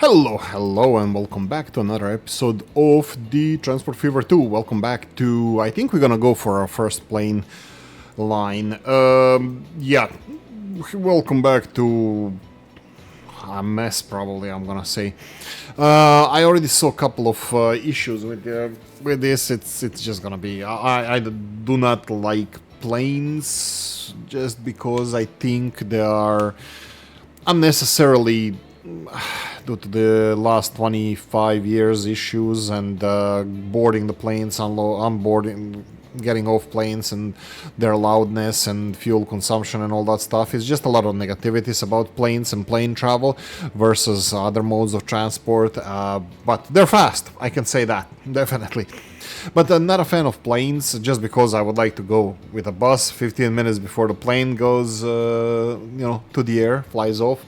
Hello, and welcome back to another episode of the Transport Fever 2. Welcome back to, I think we're gonna go for our first plane line. Welcome back to a mess, probably, I'm gonna say. I already saw a couple of issues with this. It's just gonna be, I do not like planes just because I think they are unnecessarily due to the last 25 years issues and boarding the planes, unboarding, getting off planes and their loudness and fuel consumption and all that stuff. It's just a lot of negativities about planes and plane travel versus other modes of transport. But they're fast, I can say that, definitely. But I'm not a fan of planes just because I would like to go with a bus 15 minutes before the plane goes, to the air, flies off,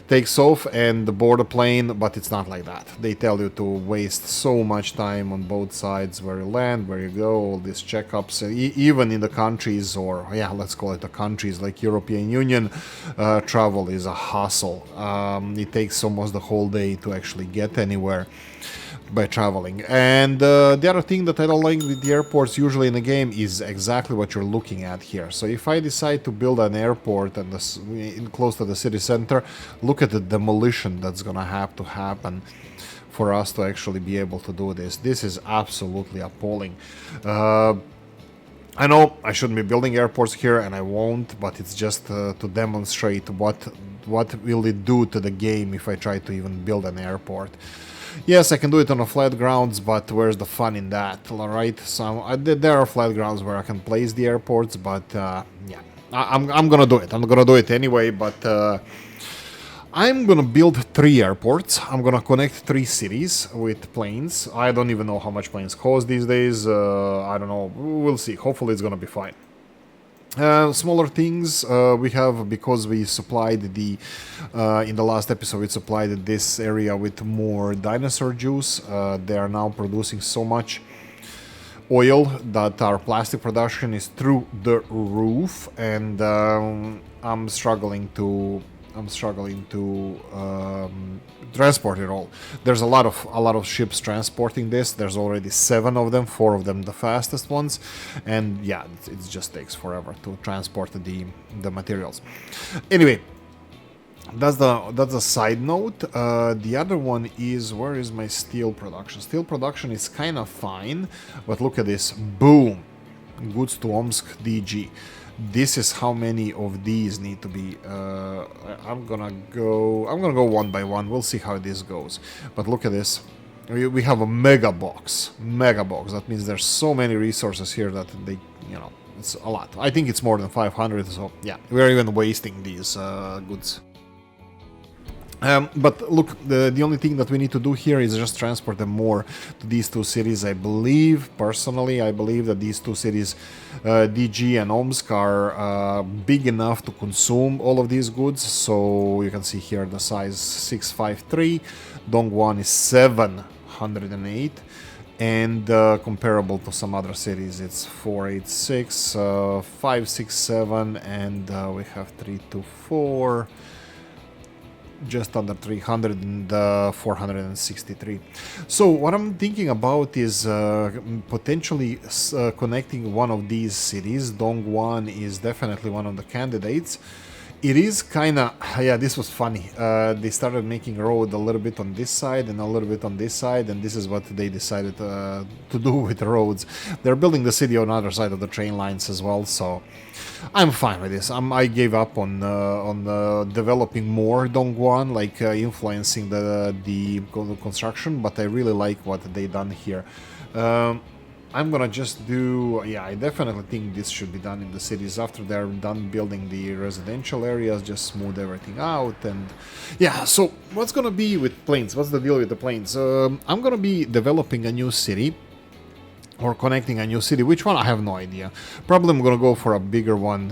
takes off and board a plane, but it's not like that. They tell you to waste so much time on both sides, where you land, where you go, all these checkups. Even in the countries, or let's call it the countries like European Union, travel is a hassle. It takes almost the whole day to actually get anywhere by traveling. And the other thing that I don't like with the airports usually in a game is exactly what you're looking at here. So if I decide to build an airport and close to the city center, look at the demolition that's gonna have to happen for us to actually be able to do this. This is absolutely appalling. I know I shouldn't be building airports here, and I won't, but it's just to demonstrate what will it do to the game if I try to even build an airport. Yes, I can do it on a flat grounds, but where's the fun in that, alright? So there are flat grounds where I can place the airports, but I'm gonna do it. I'm gonna do it anyway, but I'm gonna build 3 airports. I'm gonna connect 3 cities with planes. I don't even know how much planes cost these days. I don't know. We'll see. Hopefully it's gonna be fine. Smaller things we have, because we supplied in the last episode we supplied this area with more dinosaur juice. They are now producing so much oil that our plastic production is through the roof, and I'm struggling to transport it all. There's a lot of ships transporting this. There's already 7 of them, 4 of them the fastest ones, and it just takes forever to transport the materials. Anyway, that's a side note. The other one is, where is my steel production? Steel production is kind of fine, but look at this. Boom, goods to Omsk DG. This is how many of these need to be. I'm gonna go one by one. We'll see how this goes. But look at this. We have a mega box. That means there's so many resources here that it's a lot. I think it's more than 500. So we're even wasting these goods. But look, the only thing that we need to do here is just transport them more to these 2 cities. Personally, I believe that these 2 cities, DG and Omsk, are big enough to consume all of these goods. So you can see here the size 653, Dongguan is 708, and comparable to some other cities, it's 486, 567, and we have 324. Just under 300 and 463. So what I'm thinking about is potentially connecting one of these cities. Dongguan is definitely one of the candidates. It is kind of, this was funny. They started making a road a little bit on this side and a little bit on this side, and this is what they decided to do with the roads. They're building the city on the other side of the train lines as well, so I'm fine with this. I gave up on developing more Dongguan, like influencing the construction, but I really like what they done here. I'm gonna just do, I definitely think this should be done in the cities after they're done building the residential areas, just smooth everything out. And so what's gonna be with planes? What's the deal with the planes? I'm gonna be developing a new city, or connecting a new city. Which one? I have no idea. Probably I'm gonna go for a bigger one.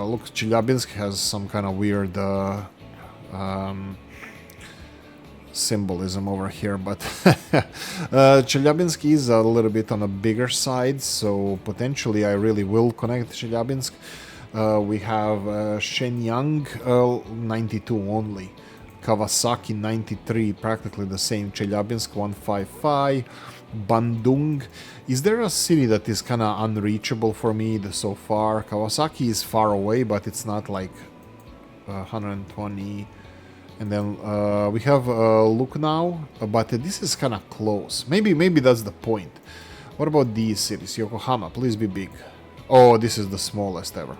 Look, Chelyabinsk has some kind of weird symbolism over here, but Chelyabinsk is a little bit on a bigger side, so potentially I really will connect Chelyabinsk. We have Shenyang 92 only. Kawasaki 93, practically the same. Chelyabinsk 155. Bandung. Is there a city that is kind of unreachable for me so far? Kawasaki is far away, but it's not like 120. And then we have Lucknow, but this is kind of close. Maybe that's the point. What about these cities? Yokohama, please be big. Oh, this is the smallest ever.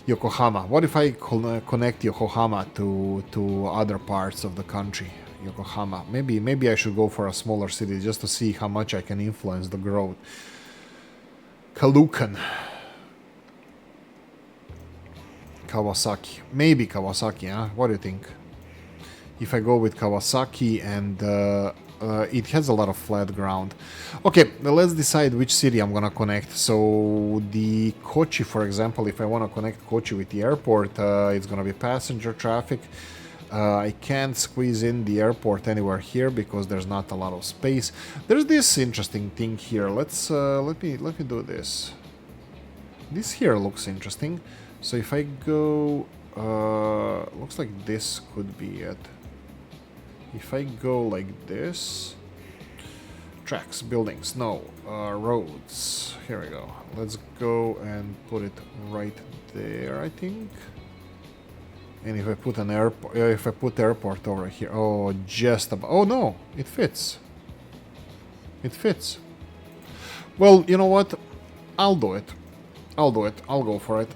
Yokohama. What if I connect Yokohama to other parts of the country? Yokohama. Maybe I should go for a smaller city just to see how much I can influence the growth. Kalukan. Kawasaki. Maybe Kawasaki, huh? What do you think? If I go with Kawasaki and it has a lot of flat ground. Okay, let's decide which city I'm gonna connect. So the Kochi, for example, if I want to connect Kochi with the airport, it's gonna be passenger traffic. I can't squeeze in the airport anywhere here because there's not a lot of space. There's this interesting thing here. Let's let me do this. This here looks interesting. So if I go, looks like this could be it. If I go like this, tracks, buildings, no, roads. Here we go. Let's go and put it right there, I think. And if I put an airport, if I put airport over here, oh, just about. Oh no, it fits. It fits. Well, you know what? I'll do it. I'll do it. I'll go for it.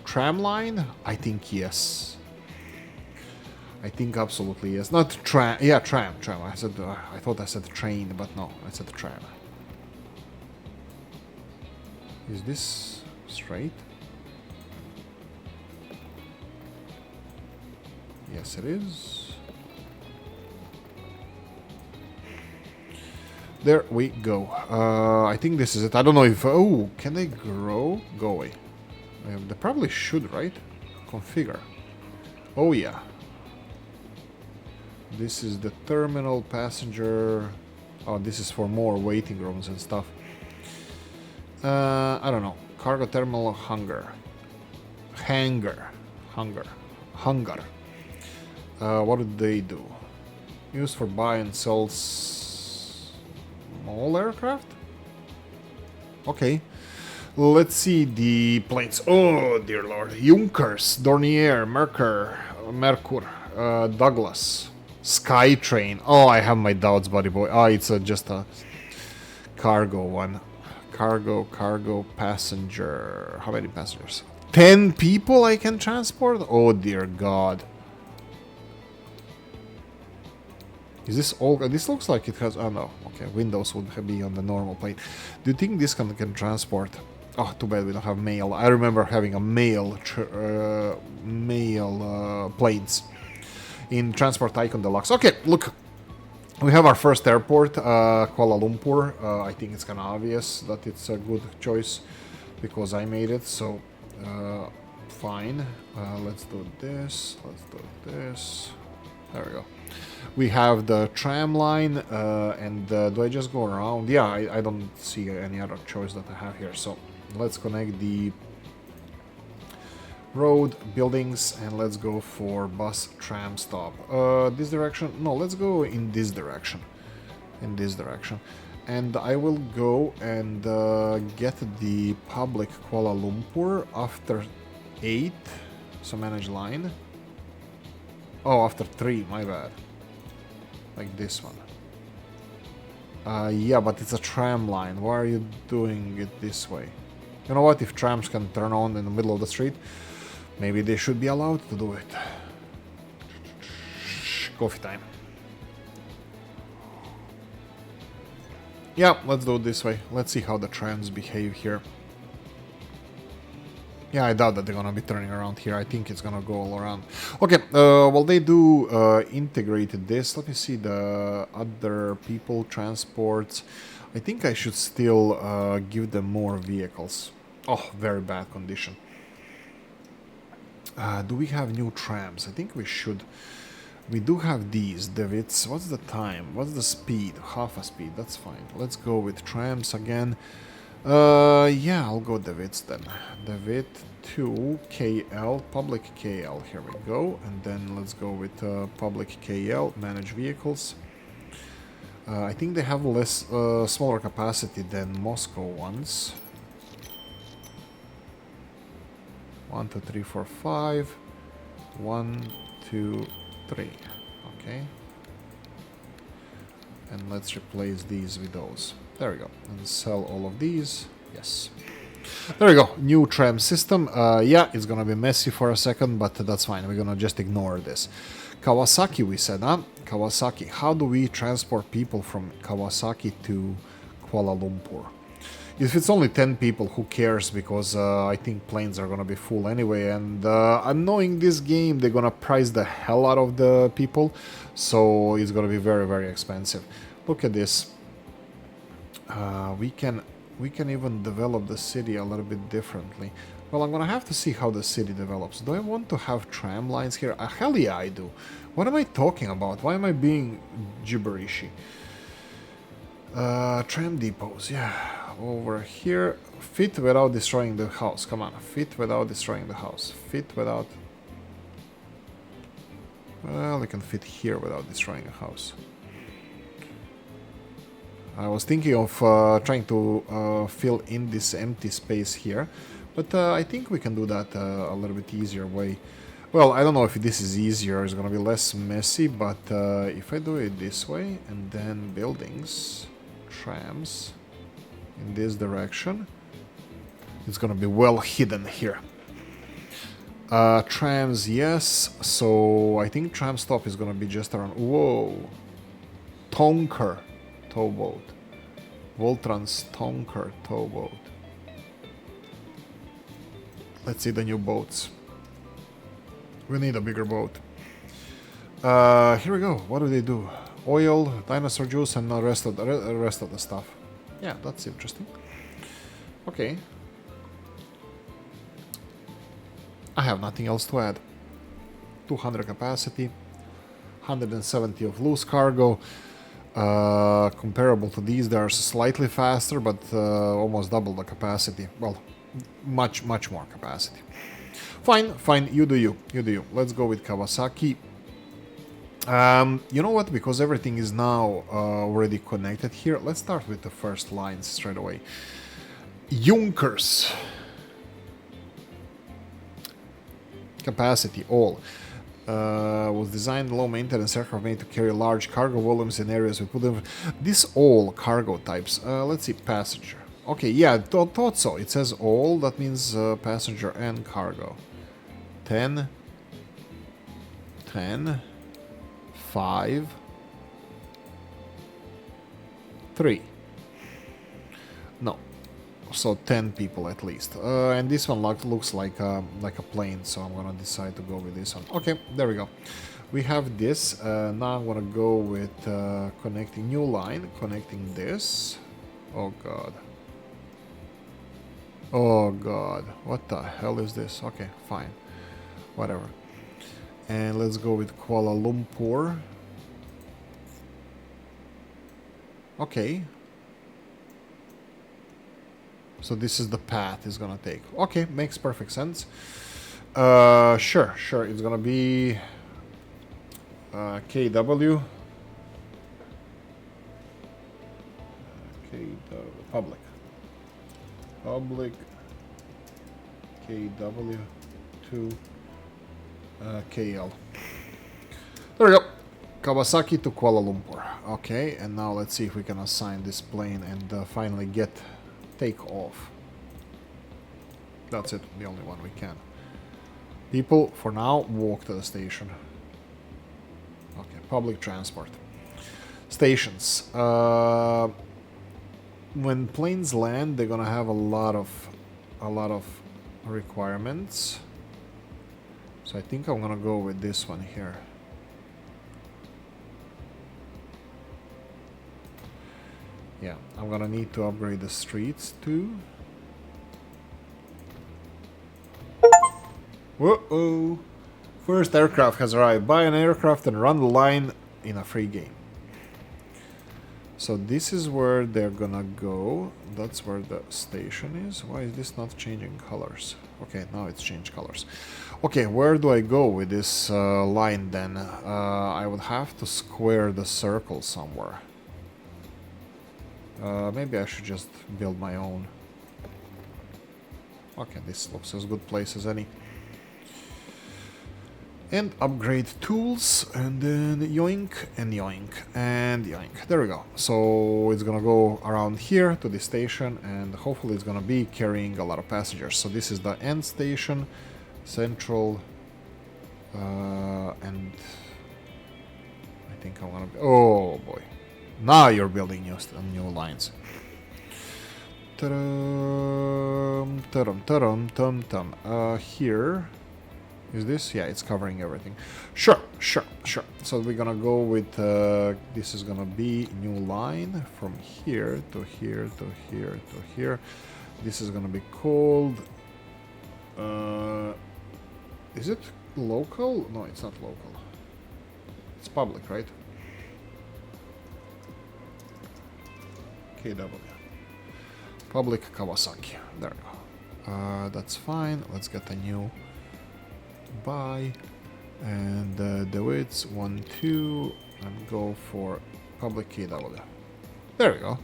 Tram line? I think yes. I think absolutely yes. Not tram. Yeah, tram. I said. I thought I said train, but no, I said tram. Is this straight? Yes, it is. There we go. I think this is it. I don't know if... Oh, can they grow? Go away. They probably should, right? Configure. Oh, yeah. This is the terminal passenger... Oh, this is for more waiting rooms and stuff. I don't know. Cargo terminal hangar. What do they do? Used for buy and sell small aircraft? Okay. Let's see the planes. Oh, dear lord. Junkers, Dornier, Merkur, Douglas, Skytrain. Oh, I have my doubts, buddy boy. Oh, it's just a cargo one. Cargo, passenger. How many passengers? 10 people I can transport? Oh, dear god. Is this all? This looks like it has... Oh, no. Okay, windows would be on the normal plane. Do you think this can transport? Oh, too bad we don't have mail. I remember having a mail planes in Transport Icon Deluxe. Okay, look. We have our first airport, Kuala Lumpur. I think it's kind of obvious that it's a good choice because I made it, so fine. Let's do this. There we go. We have the tram line, and do I just go around? Yeah, I don't see any other choice that I have here. So let's connect the road, buildings, and let's go for bus tram stop. This direction? No, let's go in this direction. And I will go and get the public Kuala Lumpur after 8. So manage line. Oh, after 3, my bad. Like this one. Yeah, but it's a tram line. Why are you doing it this way? You know what? If trams can turn on in the middle of the street, maybe they should be allowed to do it. Coffee time. Yeah, let's do it this way. Let's see how the trams behave here. Yeah, I doubt that they're gonna be turning around here. I think it's gonna go all around. Okay, well, they do integrated this. Let me see the other people transports. I think I should still give them more vehicles. Oh, very bad condition. Do we have new trams? I think we should. We do have these. Davids. What's the time? What's the speed? Half a speed. That's fine. Let's go with trams again. Yeah, I'll go Davids then. David to KL, public KL. Here we go. And then let's go with public KL, manage vehicles. I think they have less, smaller capacity than Moscow ones. 1, 2, 3, 4, 5. 1, 2, 3. Okay. And let's replace these with those. There we go. And sell all of these. Yes. There we go. New tram system. Yeah, it's gonna be messy for a second, but that's fine. We're gonna just ignore this. Kawasaki, we said, huh? Kawasaki. How do we transport people from Kawasaki to Kuala Lumpur? If it's only 10 people, who cares? Because I think planes are gonna be full anyway. And knowing this game, they're gonna price the hell out of the people. So it's gonna be very, very expensive. Look at this. We can even develop the city a little bit differently. Well, I'm gonna have to see how the city develops. Do I want to have tram lines here? Hell yeah, I do. What am I talking about? Why am I being gibberishy? Tram depots, yeah. Over here. Fit without destroying the house. Come on, fit without destroying the house. Fit without... Well, I can fit here without destroying a house. I was thinking of trying to fill in this empty space here, but I think we can do that a little bit easier way. Well, I don't know if this is easier, it's gonna be less messy, but if I do it this way, and then buildings, trams, in this direction, it's gonna be well hidden here. Trams, yes, so I think tram stop is gonna be just around... Whoa! Tonker towboat. Voltrans Tonker towboat. Let's see the new boats. We need a bigger boat. Here we go. What do they do? Oil, dinosaur juice, and the rest of the stuff. Yeah, that's interesting. Okay. I have nothing else to add. 200 capacity, 170 of loose cargo. Comparable to these, they are slightly faster, but almost double the capacity. Well, much more capacity. Fine, you do you. Let's go with Kawasaki. You know what? Because everything is now already connected here, let's start with the first lines straight away. Junkers. Capacity, all. Was designed low maintenance aircraft made to carry large cargo volumes in areas with wooden. This all cargo types. Let's see, passenger. Okay, yeah, thought so. It says all, that means passenger and cargo. 10, 5, 3. No. So 10 people at least. And this one looks like a plane, so I'm gonna decide to go with this one. Okay, there we go. We have this. Now I'm gonna go with connecting new line, connecting this. Oh god. Oh god. What the hell is this? Okay, fine. Whatever. And let's go with Kuala Lumpur. Okay. So this is the path it's gonna take. Okay, makes perfect sense. Sure, it's gonna be KW. Public KW to KL. There we go. Kawasaki to Kuala Lumpur. Okay, and now let's see if we can assign this plane and finally get take off. That's it, the only one we can. People, for now, walk to the station. Okay, public transport. Stations. When planes land, they're gonna have a lot of requirements. So I think I'm gonna go with this one here. Yeah, I'm gonna need to upgrade the streets too. Whoa! First aircraft has arrived. Buy an aircraft and run the line in a free game. So this is where they're gonna go. That's where the station is. Why is this not changing colors? Okay, now it's changed colors. Okay, where do I go with this line then? I would have to square the circle somewhere. Maybe I should just build my own. Okay, this looks as good place as any. And upgrade tools, and then yoink, and yoink, and yoink. There we go. So it's gonna go around here to the station, and hopefully it's gonna be carrying a lot of passengers. So this is the end station, central, and I think I wanna be... Oh boy. Now you're building new lines. Ta-dum, ta-dum, ta-dum, tum-tum. Here... Is this? Yeah, it's covering everything. Sure. So we're gonna go with... this is gonna be new line from here to here to here to here. This is gonna be called... is it local? No, it's not local. It's public, right? KW. Public Kawasaki. There we go. That's fine. Let's get a new... buy, and the widths 1, 2, and go for public KW. There we go.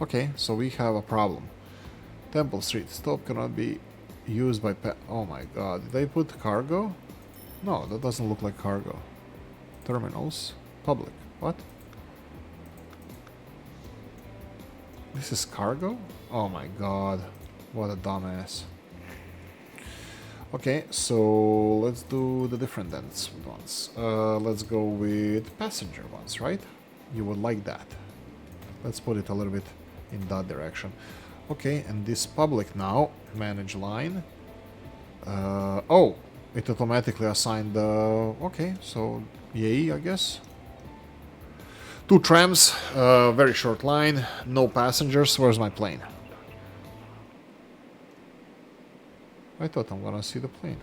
Okay, so we have a problem. Temple Street stop cannot be used by oh my god, did they put cargo? No, that doesn't look like cargo. Terminals, public, what? This is cargo? Oh my god, what a dumbass. Okay, so let's do the different ones. Let's go with passenger ones, right? You would like that. Let's put it a little bit in that direction. Okay, and this public now, manage line. Oh, it automatically assigned the... Okay, so yay, I guess. 2 trams, very short line, no passengers. Where's my plane? I thought I'm gonna see the plane.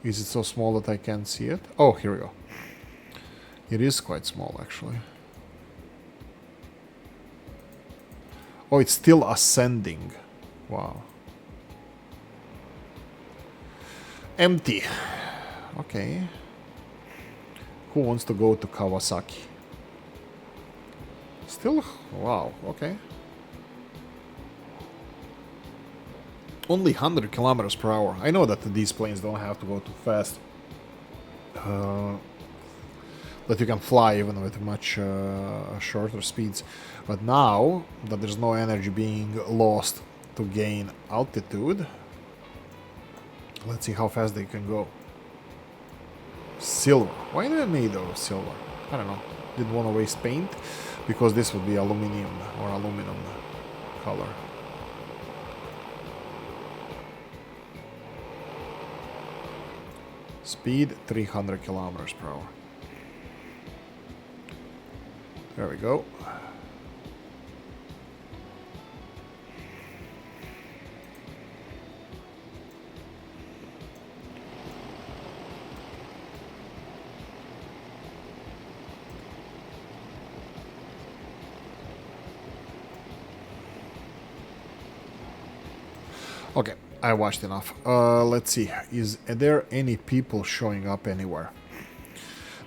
Is it so small that I can't see it? Oh, here we go. It is quite small, actually. Oh, it's still ascending. Wow. Empty. Okay. Who wants to go to Kawasaki? Still? Wow, okay. Only 100 kilometers per hour. I know that these planes don't have to go too fast. That you can fly even with much shorter speeds. But now that there's no energy being lost to gain altitude, let's see how fast they can go. Silver. Why did I made of silver? I don't know. Didn't want to waste paint. Because this would be aluminium or aluminum color. Speed 300 kilometers per hour. There we go. Okay, I watched enough. Let's see. Are there any people showing up anywhere?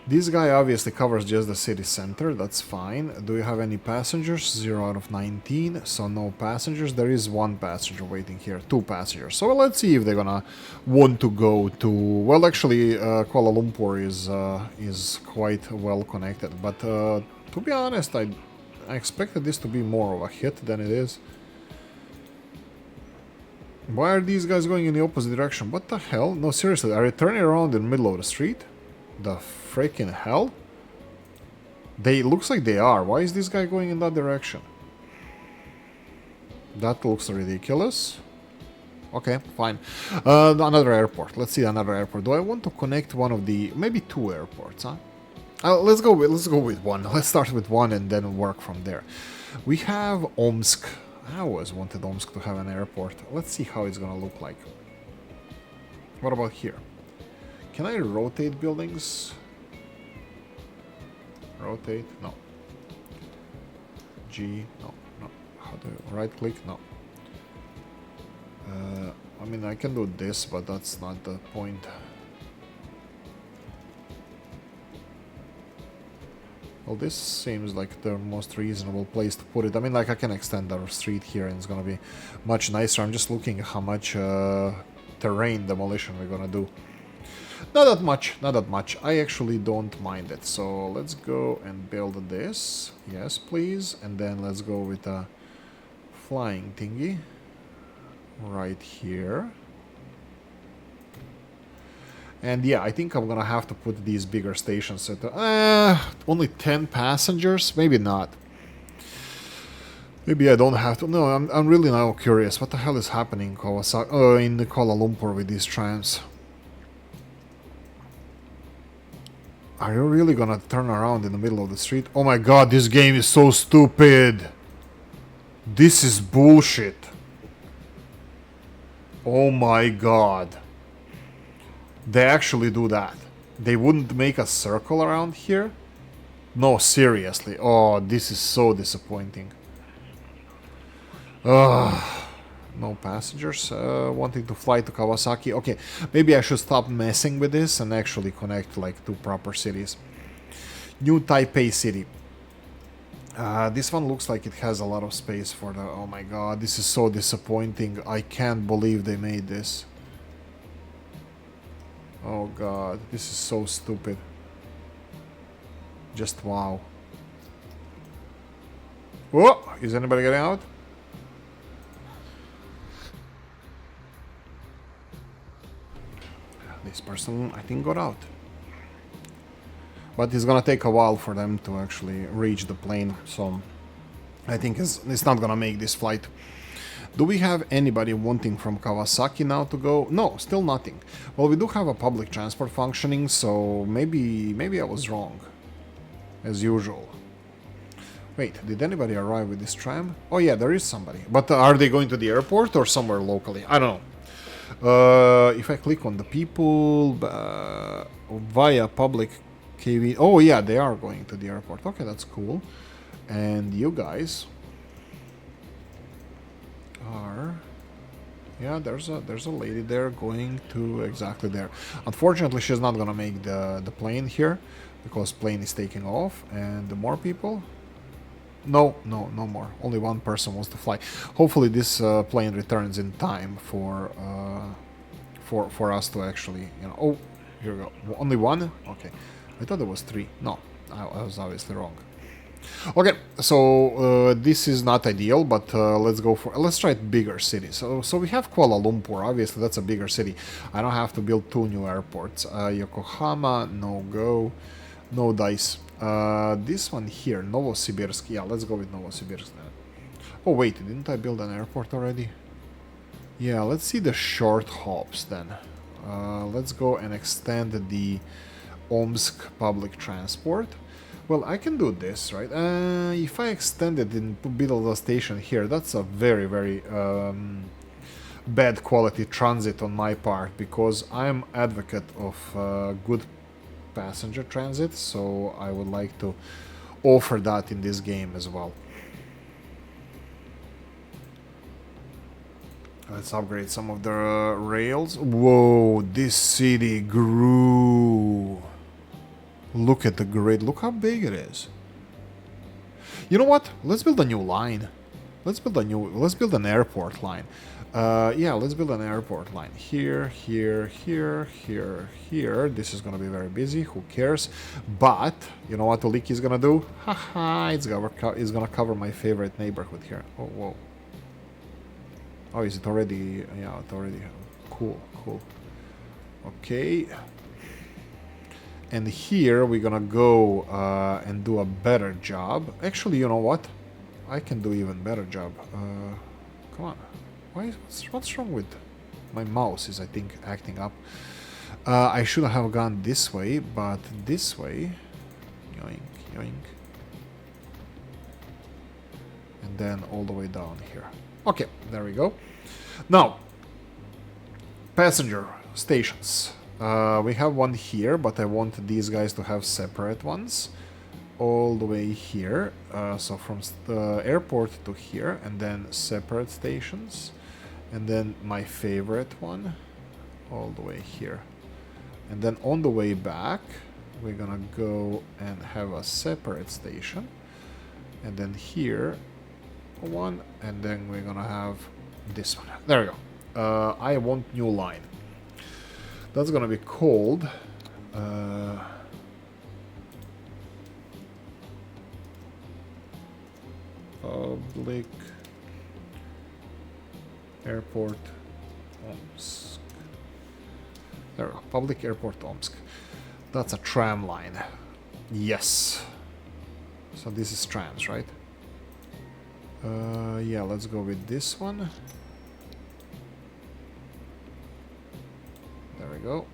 This guy obviously covers just the city center. That's fine. Do you have any passengers? 0 out of 19. So no passengers. There is 1 passenger waiting here. 2 passengers. So let's see if they're gonna want to go to... Well, actually, Kuala Lumpur is quite well connected. But to be honest, I expected this to be more of a hit than it is. Why are these guys going in the opposite direction? What the hell? No, seriously, are they turning around in the middle of the street? The freaking hell? Looks like they are. Why is this guy going in that direction? That looks ridiculous. Okay, fine. Another airport. Let's see another airport. Do I want to connect one of the... Maybe 2 airports, huh? Let's go with 1. Let's start with 1 and then work from there. We have Omsk. I always wanted Omsk to have an airport. Let's see how it's gonna look like. What about here? Can I rotate buildings? Rotate? No. G. No, no. How do you right click? No. I mean, I can do this, but that's not the point. Well, this seems like the most reasonable place to put it. I mean, like, I can extend our street here and it's gonna be much nicer. I'm just looking at how much terrain demolition we're gonna do. Not that much, not that much. I actually don't mind it. So let's go and build this. Yes, please. And then let's go with a flying thingy right here. And yeah, I think I'm gonna have to put these bigger stations at only 10 passengers? Maybe not. Maybe I don't have to. No, I'm really now curious. What the hell is happening in in Kuala Lumpur with these trams? Are you really gonna turn around in the middle of the street? Oh my god, this game is so stupid! This is bullshit. Oh my god. They actually do that. They wouldn't make a circle around here? No, seriously. Oh, this is so disappointing. Ugh. No passengers wanting to fly to Kawasaki. Okay, maybe I should stop messing with this and actually connect like two proper cities. New Taipei City. This one looks like it has a lot of space for the... Oh my god, this is so disappointing. I can't believe they made this. Oh god, this is so stupid. Just wow. Whoa! Is anybody getting out? This person, I think, got out. But it's gonna take a while for them to actually reach the plane, so I think it's not gonna make this flight. Do we have anybody wanting from Kawasaki now to go? No, still nothing. Well, we do have a public transport functioning, so maybe I was wrong. As usual. Wait, did anybody arrive with this tram? Oh yeah, there is somebody. But are they going to the airport or somewhere locally? I don't know. If I click on the people via public KV... Oh yeah, they are going to the airport. Okay, that's cool. And you guys... are... Yeah, there's a lady there going to exactly there. Unfortunately, she's not gonna make the plane here because plane is taking off. And the more people, no more. Only one person wants to fly. Hopefully, this plane returns in time for us to actually, you know. Oh, here we go. Only one. Okay, I thought there was three. No, I was obviously wrong. Okay, so this is not ideal, but let's try bigger cities. So we have Kuala Lumpur. Obviously, that's a bigger city. I don't have to build 2 new airports. Yokohama, no go, no dice. This one here, Novosibirsk. Yeah, let's go with Novosibirsk then. Oh wait, didn't I build an airport already? Yeah, let's see the short hops then. Let's go and extend the Omsk public transport. Well, I can do this, right? If I extend it in the middle of the station here, that's a very, very bad quality transit on my part, because I'm advocate of good passenger transit, so I would like to offer that in this game as well. Let's upgrade some of the rails. Whoa, this city grew. Look at the grid. Look how big it is. You know what? Let's build a new line. Let's build an airport line. Yeah, let's build an airport line. Here, here, here, here, here. This is gonna be very busy. Who cares? But you know what Oolykee is gonna do? Haha! It's gonna cover my favorite neighborhood here. Oh, whoa. Oh, is it already? Yeah, it's already. Cool, cool. Okay. And here we're gonna go and do a better job. Actually, you know what? I can do even better job. Come on. What's wrong with my mouse? Is I think acting up. I should have gone this way, but this way. Yoink, yoink. And then all the way down here. Okay, there we go. Now, passenger stations. We have one here, but I want these guys to have separate ones. all the way here. So from the airport to here, and then separate stations. And then my favorite one, all the way here. And then on the way back, we're gonna go and have a separate station. And then here, one, and then we're gonna have this one. There we go. I want new line. That's gonna be called Public Airport Omsk. There we go. Public Airport Omsk. That's a tram line. Yes. So this is trams, right? Yeah, let's go with this one. There we go.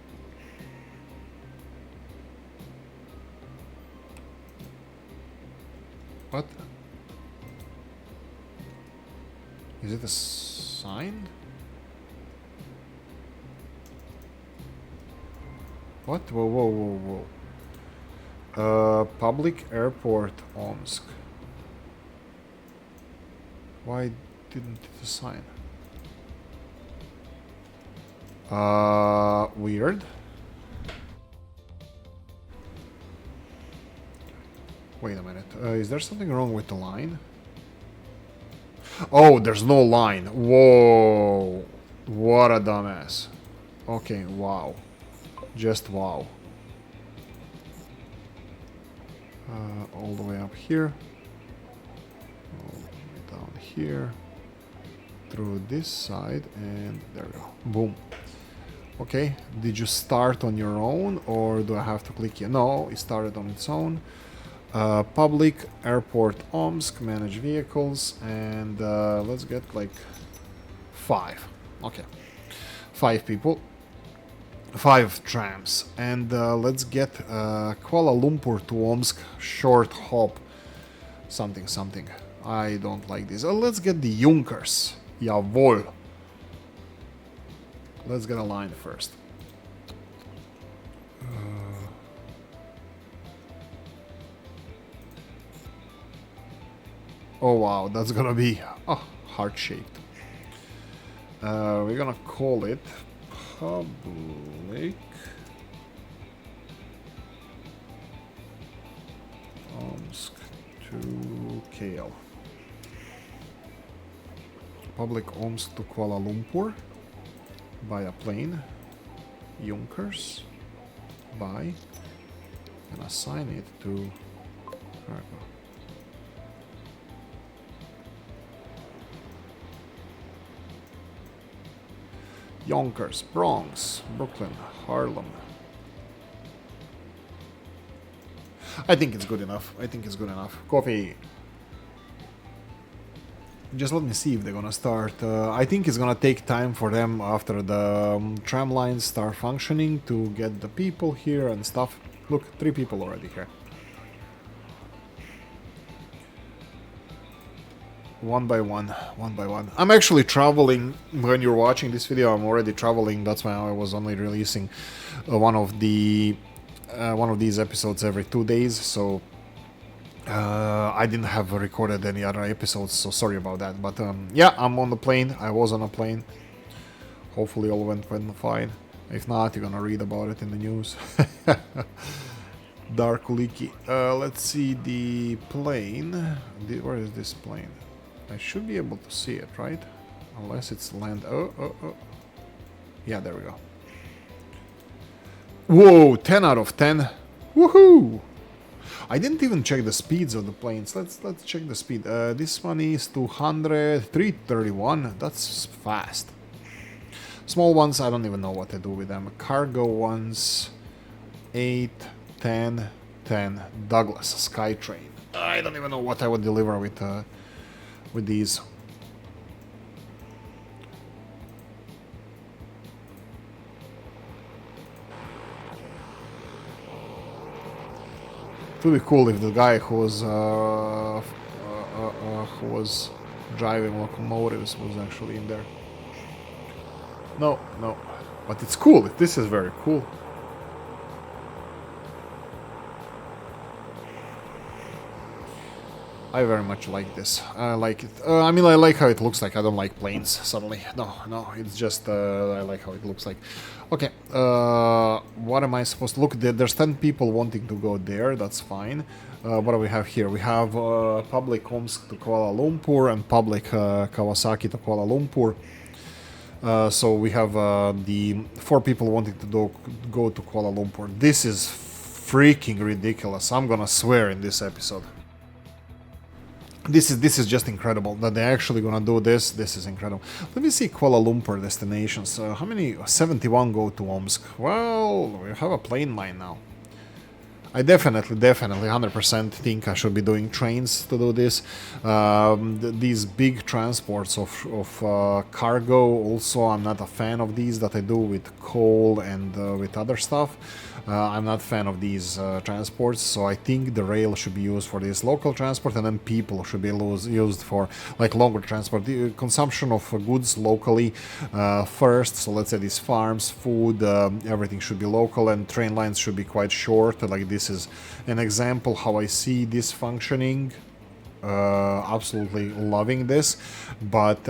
What? Is it a sign? What? Whoa, whoa, whoa, whoa. Public Airport Omsk. Why didn't it assign? Weird. Wait a minute. Is there something wrong with the line? Oh, there's no line. Whoa. What a dumbass. Okay, wow. Just wow. All the way up here. All the way down here. Through this side, and there we go. Boom. Okay, did you start on your own, or do I have to click here? No, it started on its own. Public Airport Omsk, manage vehicles, and let's get like 5. Okay, 5 people, 5 trams, and let's get Kuala Lumpur to Omsk, short hop, something, something. I don't like this. Let's get the Junkers. Jawohl. Let's get a line first. Oh wow, that's gonna be heart-shaped. We're gonna call it Public Omsk to KL. Public Omsk to Kuala Lumpur by a plane. Junkers by, and assign it to. Yonkers, Bronx, Brooklyn, Harlem. I think it's good enough. I think it's good enough. Coffee. Just let me see if they're gonna start. I think it's gonna take time for them after the tram lines start functioning to get the people here and stuff. Look, 3 people already here. One by one, one by one. I'm actually traveling. When you're watching this video, I'm already traveling. That's why I was only releasing one of these episodes every 2 days. So I didn't have recorded any other episodes. So sorry about that. But yeah, I'm on the plane. I was on a plane. Hopefully all went fine. If not, you're gonna read about it in the news. Dark Oolykee. Let's see the plane. Where is this plane? I should be able to see it, right? Unless it's land. Oh. Yeah, there we go. Whoa, 10 out of 10. Woohoo! I didn't even check the speeds of the planes. Let's check the speed. This one is 200, 331. That's fast. Small ones, I don't even know what to do with them. Cargo ones, 8, 10, 10. Douglas Skytrain. I don't even know what I would deliver with these. It would be cool if the guy who was driving locomotives was actually in there. No, but it's cool. This is very cool. I very much like this. I like it. I mean, I like how it looks like. I don't like planes suddenly. No, no, it's just I like how it looks like. Okay, what am I supposed to look? There's 10 people wanting to go there. That's fine. What do we have here? We have public Omsk to Kuala Lumpur and public Kawasaki to Kuala Lumpur. So we have the 4 people wanting to go to Kuala Lumpur. This is freaking ridiculous. I'm gonna swear in this episode. This is just incredible that they're actually gonna do this. This is incredible. Let me see Kuala Lumpur destinations. How many? 71 go to Omsk. Well, we have a plane line now. I definitely 100% think I should be doing trains to do this. These big transports of cargo, also I'm not a fan of these that I do with coal and with other stuff. I'm not a fan of these transports, so I think the rail should be used for this local transport, and then people should be used for like longer transport. The consumption of goods locally first, so let's say these farms, food, everything should be local, and train lines should be quite short. Like this is an example how I see this functioning. Absolutely loving this, but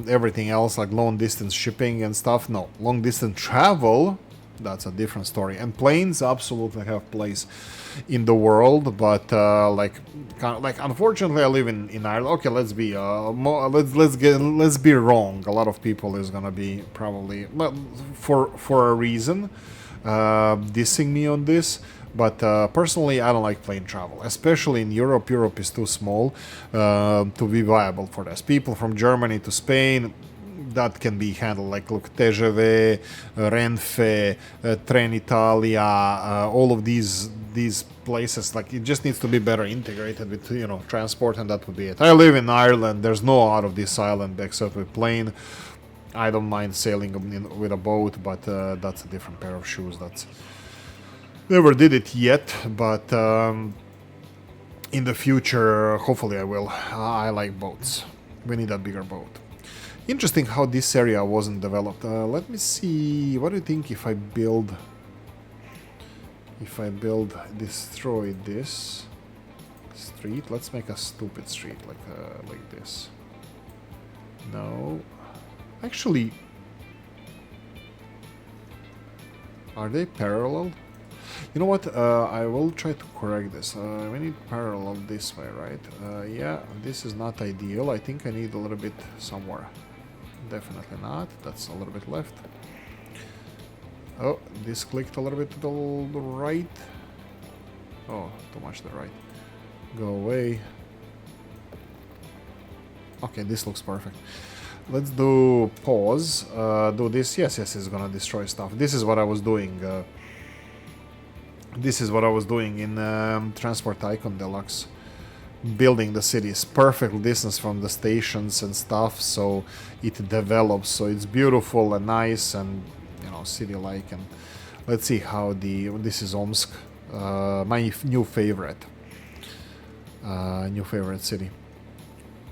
everything else like long distance shipping and stuff, no. Long distance travel, that's a different story. And planes absolutely have place in the world, but like unfortunately I live in Ireland. Okay, let's be let's be wrong. A lot of people is gonna be probably, well, for a reason dissing me on this. But personally, I don't like plane travel, especially in Europe. Europe is too small to be viable for this. People from Germany to Spain, that can be handled. Like, look, TGV, Renfe, Trenitalia, all of these places. Like, it just needs to be better integrated with, you know, transport, and that would be it. I live in Ireland. There's no out of this island except with plane. I don't mind sailing with a boat, but that's a different pair of shoes. That's never did it yet, but in the future, hopefully I will. I like boats. We need a bigger boat. Interesting how this area wasn't developed. Let me see. What do you think if I build? Destroy this street. Let's make a stupid street like this. No, actually, are they parallel? You know what? I will try to correct this. We need parallel this way, right? Yeah, this is not ideal. I think I need a little bit somewhere. Definitely not. That's a little bit left. Oh, this clicked a little bit to the right. Oh, too much to the right. Go away. Okay, this looks perfect. Let's do pause. Do this. Yes, it's gonna destroy stuff. This is what I was doing. This is what I was doing in Transport Tycoon Deluxe. Building the cities, perfect distance from the stations and stuff, so it develops, so it's beautiful and nice and, you know, city-like. And let's see how this is Omsk, my new favorite city.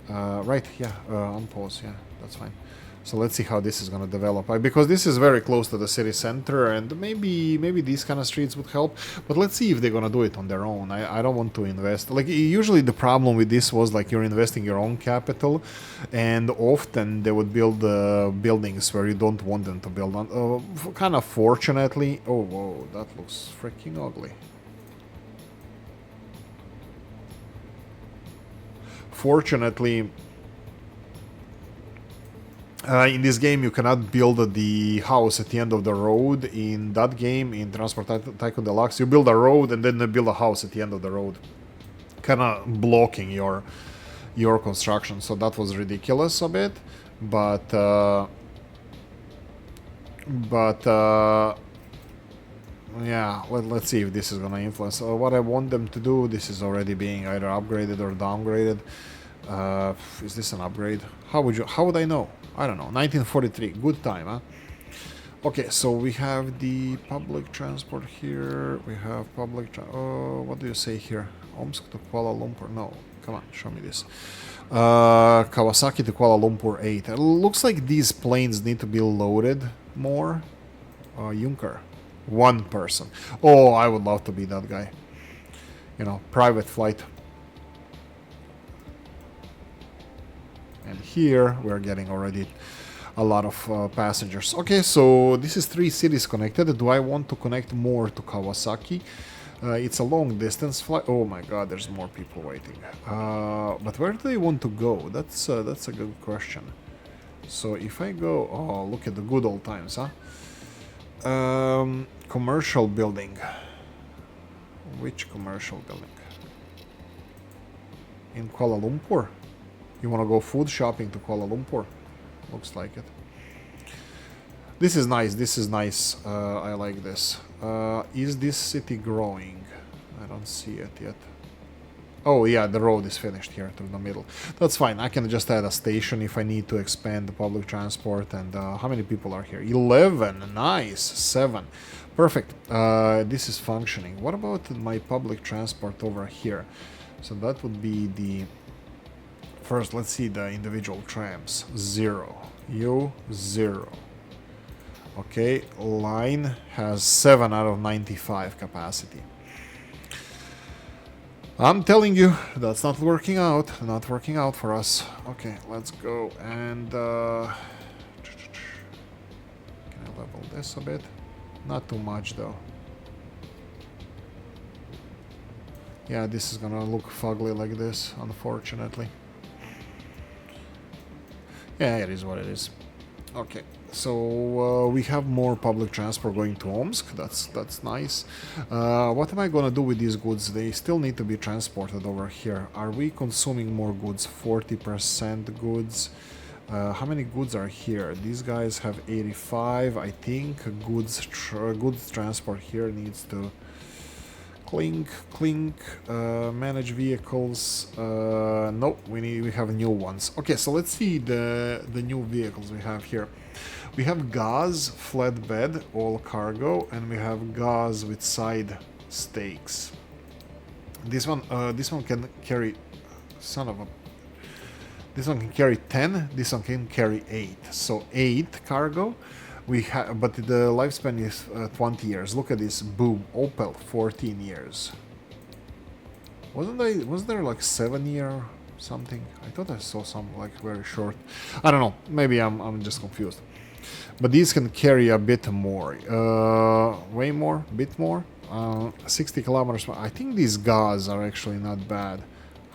Right, yeah, on pause, yeah, that's fine. So let's see how this is gonna develop, because this is very close to the city center, and maybe these kind of streets would help. But let's see if they're gonna do it on their own. I don't want to invest. Like, usually the problem with this was like you're investing your own capital, and often they would build buildings where you don't want them to build on. Kind of fortunately, oh whoa, that looks freaking ugly. Fortunately, in this game, you cannot build the house at the end of the road. In that game, in Transport Tycoon Deluxe, you build a road and then you build a house at the end of the road, kind of blocking your construction. So that was ridiculous a bit, but yeah. Let's see if this is gonna influence what I want them to do. This is already being either upgraded or downgraded. Is this an upgrade? How would I know? I don't know. 1943, good time, huh? Okay, so we have the public transport here. We have public. What do you say here? Omsk to Kuala Lumpur. No, come on, show me this. Kawasaki to Kuala Lumpur 8. It looks like these planes need to be loaded more. Junker, 1 person. Oh, I would love to be that guy. You know, private flight. And here we're getting already a lot of passengers. Okay, so this is 3 cities connected. Do I want to connect more to Kawasaki? It's a long distance flight. Oh my god, there's more people waiting. But where do they want to go? That's a good question. So if I go... Oh, look at the good old times, huh? Commercial building. Which commercial building? In Kuala Lumpur? You want to go food shopping to Kuala Lumpur? Looks like it. This is nice, this is nice. I like this. Is this city growing? I don't see it yet. Oh yeah, the road is finished here through the middle. That's fine, I can just add a station if I need to expand the public transport. And how many people are here? 11, nice, 7. Perfect, this is functioning. What about my public transport over here? So that would be the... First, let's see the individual trams. 0. You, 0. Okay, line has 7 out of 95 capacity. I'm telling you, that's not working out. Not working out for us. Okay, let's go and... can I level this a bit? Not too much, though. Yeah, this is gonna look fugly like this, unfortunately. Yeah, it is what it is. Okay, so we have more public transport going to Omsk. That's nice. What am I gonna do with these goods? They still need to be transported over here. Are we consuming more goods? 40% goods. How many goods are here? These guys have 85. I think goods transport here needs to clink, manage vehicles. No, we have new ones. Okay, so let's see the new vehicles we have here. We have Gaz flatbed all cargo, and we have Gaz with side stakes. This one can carry, this one can carry 10. This one can carry 8. So 8 cargo. We have, but the lifespan is 20 years. Look at this, boom, Opel, 14 years. Was there like 7 year something? I thought I saw some like very short. I don't know. Maybe I'm just confused. But these can carry a bit more, way more, bit more. 60 kilometers. I think these Gaz are actually not bad.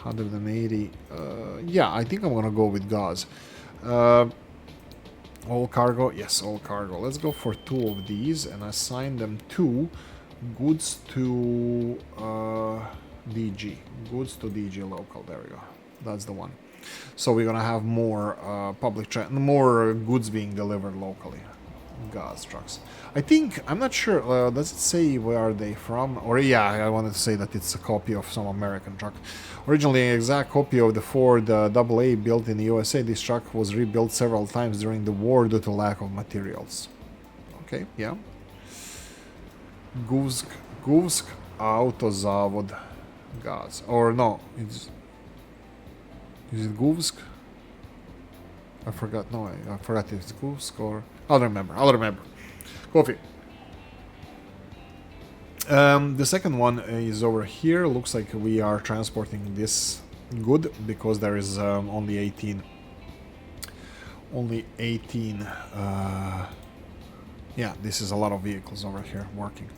180. Yeah, I think I'm gonna go with Gaz. All cargo? Yes, all cargo. Let's go for 2 of these and assign them to goods to DG. Goods to DG local. There we go. That's the one. So we're gonna have more more goods being delivered locally. Gas trucks. I think, I'm not sure, does it say where are they from? Or yeah, I wanted to say that it's a copy of some American truck. Originally an exact copy of the Ford AA built in the USA, this truck was rebuilt several times during the war due to lack of materials. Okay, yeah. Guvsk Autozavod Gaz. Or no, is it Guvsk? I forgot, no, I forgot if it's Guvsk or... I'll remember. Coffee. The second one is over here. Looks like we are transporting this good because there is only 18. Only 18. Yeah, this is a lot of vehicles over here working.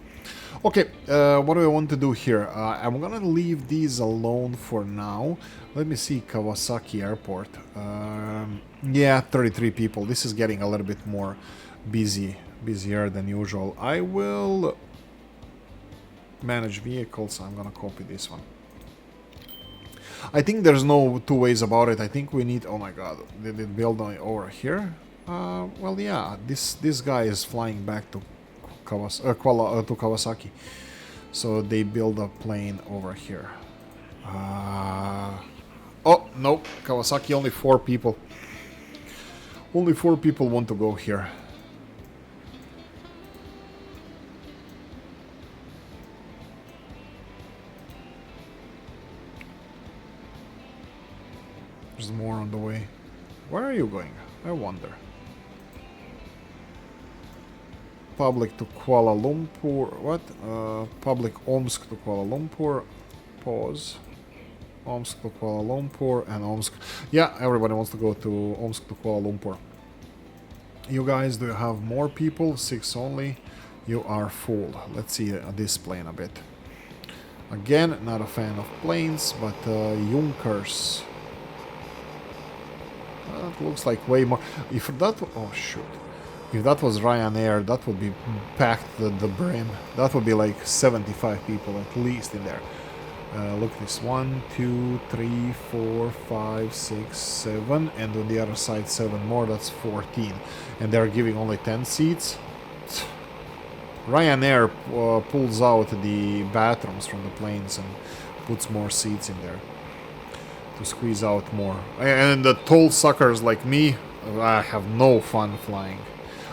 Okay, what do I want to do here? I'm gonna leave these alone for now. Let me see Kawasaki Airport. Yeah, 33 people. This is getting a little bit more busier than usual. I will manage vehicles. I'm gonna copy this one. I think there's no two ways about it. I think we need... Oh my god, did it build over here? Well, yeah, this guy is flying back to Kawasaki. So they build a plane over here. Oh, no, Kawasaki, only 4 people. Only 4 people want to go here. There's more on the way. Where are you going? I wonder. Public to Kuala Lumpur. What? Public Omsk to Kuala Lumpur. Pause. Omsk to Kuala Lumpur and Omsk. Yeah, everybody wants to go to Omsk to Kuala Lumpur. You guys, do you have more people? 6 only. You are full. Let's see this plane a bit. Again, not a fan of planes, but Junkers. That looks like way more. If that... Oh, shoot. If that was Ryanair, that would be packed to the brim. That would be like 75 people at least in there. Look at this. 1, 2, 3, 4, 5, 6, 7. And on the other side, 7 more. That's 14. And they're giving only 10 seats. Ryanair pulls out the bathrooms from the planes and puts more seats in there to squeeze out more. And the tall suckers like me, I have no fun flying.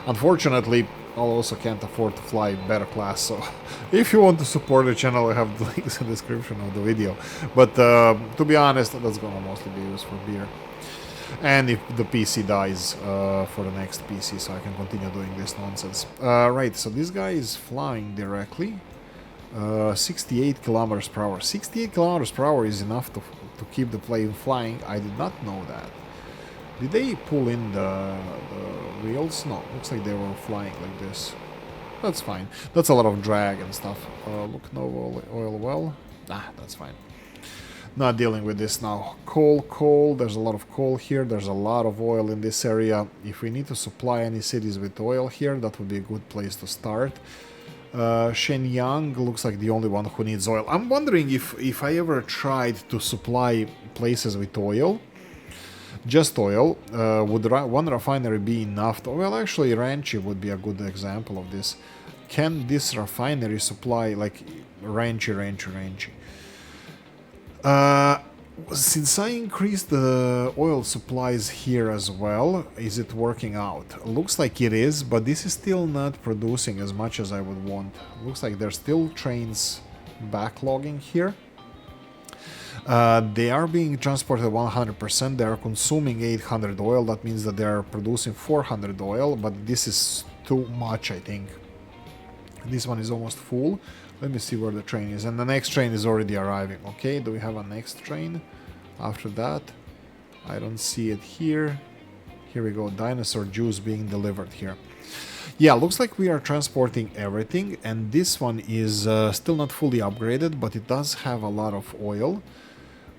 Unfortunately, I also can't afford to fly better class, so if you want to support the channel, I have the links in the description of the video. But to be honest, that's gonna mostly be used for beer. And if the PC dies for the next PC, so I can continue doing this nonsense. Right, so this guy is flying directly. 68 kilometers per hour. 68 kilometers per hour is enough to keep the plane flying. I did not know that. Did they pull in the wheels? No, looks like they were flying like this. That's fine. That's a lot of drag and stuff. Look, no oil well. Ah, that's fine. Not dealing with this now. Coal. There's a lot of coal here. There's a lot of oil in this area. If we need to supply any cities with oil here, that would be a good place to start. Shenyang looks like the only one who needs oil. I'm wondering if I ever tried to supply places with oil. Just oil. Would one refinery be enough? Well, actually, Ranchi would be a good example of this. Can this refinery supply, like, Ranchi? Since I increased the oil supplies here as well, is it working out? Looks like it is, but this is still not producing as much as I would want. Looks like there's still trains backlogging here. They are being transported 100%. They are consuming 800 oil. That means that they are producing 400 oil, but this is too much, I think. This one is almost full. Let me see where the train is. And the next train is already arriving. Okay, do we have a next train after that? I don't see it here. Here we go. Dinosaur juice being delivered here. Yeah, looks like we are transporting everything. And this one is still not fully upgraded, but it does have a lot of oil.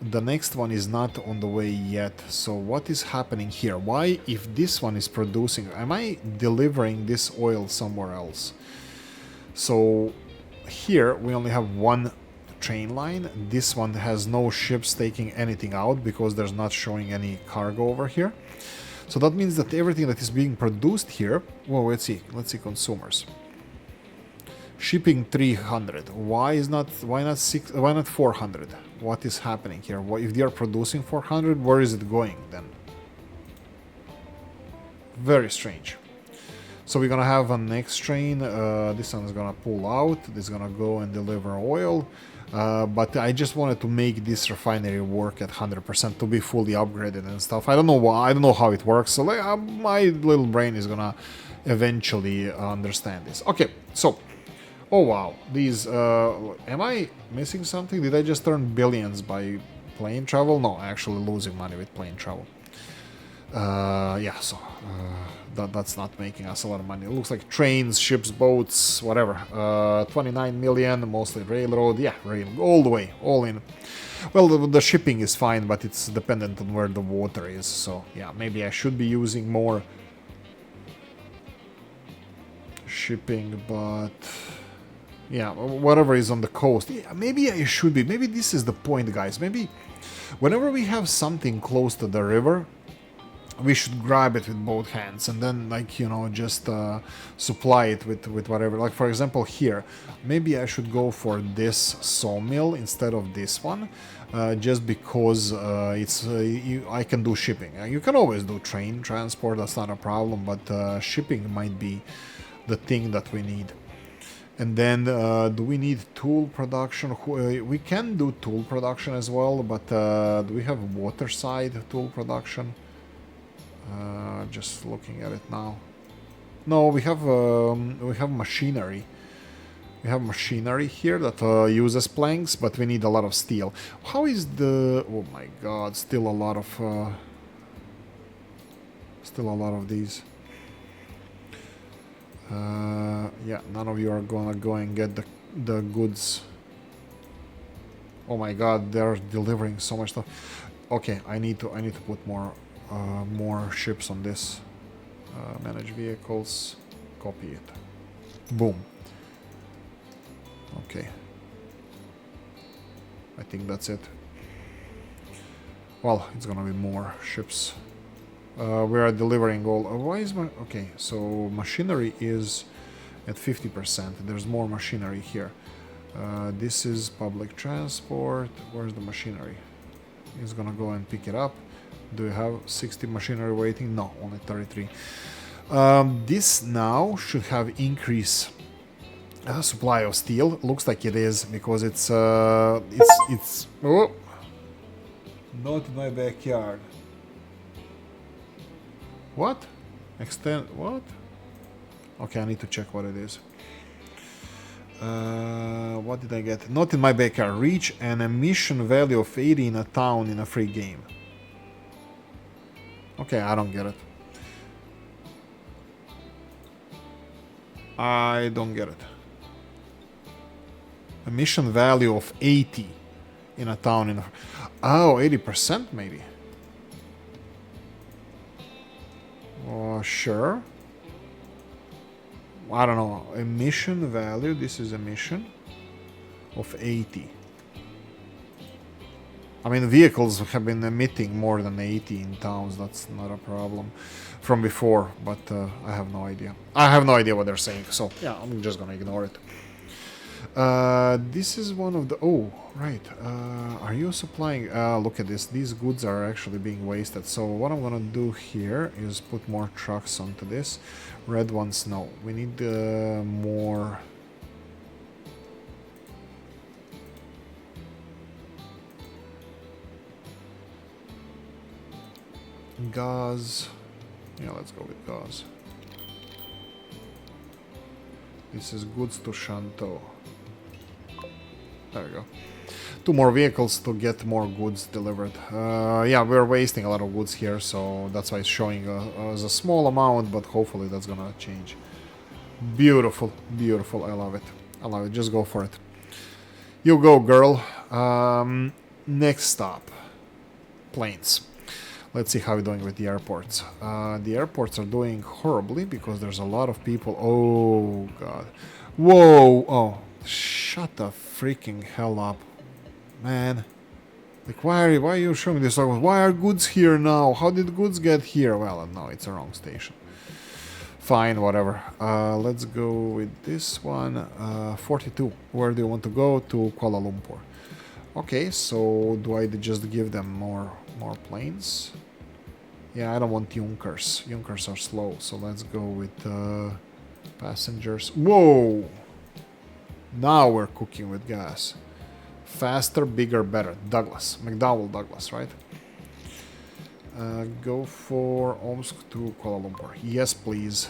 The next one is not on the way yet. So what is happening here? Why, if this one is producing, am I delivering this oil somewhere else? So here we only have one train line. This one has no ships taking anything out because there's not showing any cargo over here. So that means that everything that is being produced here, well, let's see consumers. Shipping 300. Why not 400? What is happening here? If they are producing 400, where is it going then? Very strange. So we're gonna have a next train. This one is gonna pull out. This is gonna go and deliver oil. But I just wanted to make this refinery work at 100% to be fully upgraded and stuff. I don't know why. I don't know how it works. So like, my little brain is gonna eventually understand this. Okay, so. Oh wow, these. Am I missing something? Did I just earn billions by plane travel? No, actually losing money with plane travel. Yeah, so that's not making us a lot of money. It looks like trains, ships, boats, whatever. 29 million, mostly railroad. Yeah, rail, all the way, all in. Well, the shipping is fine, but it's dependent on where the water is. So yeah, maybe I should be using more shipping, but yeah, whatever is on the coast. Yeah, maybe I should be. Maybe this is the point, guys. Maybe whenever we have something close to the river, we should grab it with both hands and then, like, you know, just supply it with whatever. Like, for example, here, maybe I should go for this sawmill instead of this one, just because I can do shipping. You can always do train transport, that's not a problem, but shipping might be the thing that we need. And then, do we need tool production? We can do tool production as well, but do we have waterside tool production? Just looking at it now. No, we have machinery. We have machinery here that uses planks, but we need a lot of steel. How is the... Oh my god, still a lot of... still a lot of these. Yeah, none of you are gonna go and get the goods. Oh my god, they're delivering so much stuff. Okay, I need to put more ships on this. Manage vehicles. Copy it. Boom. Okay. I think that's it. Well, it's gonna be more ships. We are delivering all... why is my... Okay, so machinery is at 50%. There's more machinery here. This is public transport. Where's the machinery? He's gonna go and pick it up. Do you have 60 machinery waiting? No, only 33. This now should have increase supply of steel. Looks like it is because it's oh, not in my backyard. What? Extend what? Okay, I need to check what it is. What did I get? Not in my backyard. Reach an emission value of 80 in a town in a free game. Okay, I don't get it. I don't get it. Emission value of 80 in a town in a... Oh, 80% maybe. Sure. I don't know. Emission value. This is emission of 80. I mean, vehicles have been emitting more than 80 in towns. That's not a problem from before, but I have no idea. I have no idea what they're saying, so yeah, I'm just gonna ignore it. This is one of the... Oh, right. Are you supplying... look at this. These goods are actually being wasted. So what I'm gonna do here is put more trucks onto this. Red ones, no. We need more... Gauze. Yeah, let's go with gauze. This is goods to Shantou. There we go. 2 more vehicles to get more goods delivered. Yeah, we're wasting a lot of goods here, so that's why it's showing as a small amount, but hopefully that's gonna change. Beautiful, beautiful. I love it. I love it. Just go for it. You go, girl. Next stop. Planes. Let's see how we're doing with the airports. The airports are doing horribly because there's a lot of people. Oh, God. Whoa. Oh, shut the freaking hell up. Man. Like, why are you showing this? Why are goods here now? How did goods get here? Well, no, it's a wrong station. Fine, whatever. Let's go with this one. 42. Where do you want to go? To Kuala Lumpur. Okay, so do I just give them more planes? Yeah, I don't want Junkers. Junkers are slow, so let's go with passengers. Whoa! Now we're cooking with gas. Faster, bigger, better. Douglas. McDowell Douglas, right? Go for Omsk to Kuala Lumpur. Yes, please.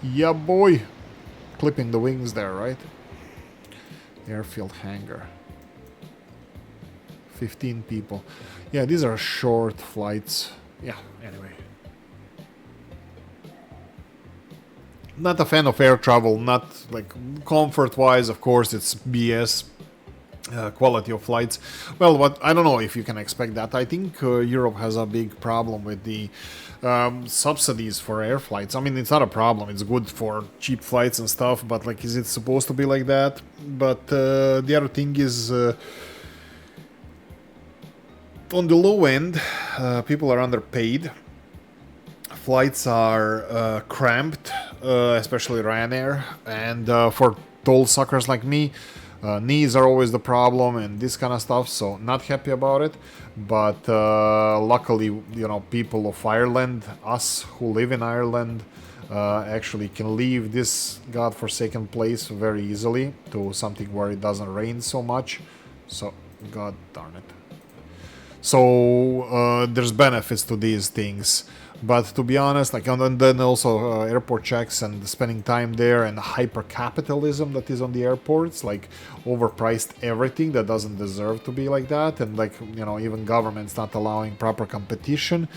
Yeah, boy! Clipping the wings there, right? Airfield hangar. 15 people. Yeah, these are short flights. Yeah, anyway. Not a fan of air travel, not like comfort-wise, of course, it's BS. Quality of flights. Well, what I don't know if you can expect that. I think Europe has a big problem with the subsidies for air flights. I mean, it's not a problem. It's good for cheap flights and stuff, but like, is it supposed to be like that? But the other thing is, on the low end, people are underpaid. Flights are cramped, especially Ryanair, and for tall suckers like me, knees are always the problem and this kind of stuff, so not happy about it. But luckily, you know, people of Ireland, us who live in Ireland, actually can leave this godforsaken place very easily to something where it doesn't rain so much. So, god darn it. So there's benefits to these things. But to be honest, like, and then also airport checks and spending time there and the hyper capitalism that is on the airports, like overpriced everything that doesn't deserve to be like that, and like, you know, even governments not allowing proper competition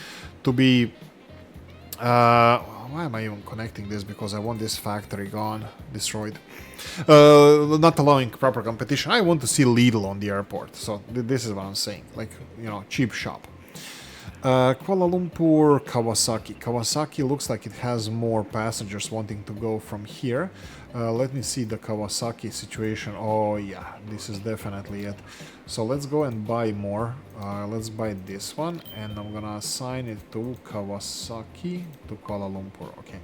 to be. Why am I even connecting this? Because I want this factory gone, destroyed. Not allowing proper competition. I want to see Lidl on the airport. So this is what I'm saying. Like, you know, cheap shop. Kuala Lumpur, Kawasaki. Kawasaki looks like it has more passengers wanting to go from here. Let me see the Kawasaki situation. Oh yeah, this is definitely it. So let's go and buy more. Let's buy this one, and I'm gonna assign it to Kawasaki to Kuala Lumpur. Okay.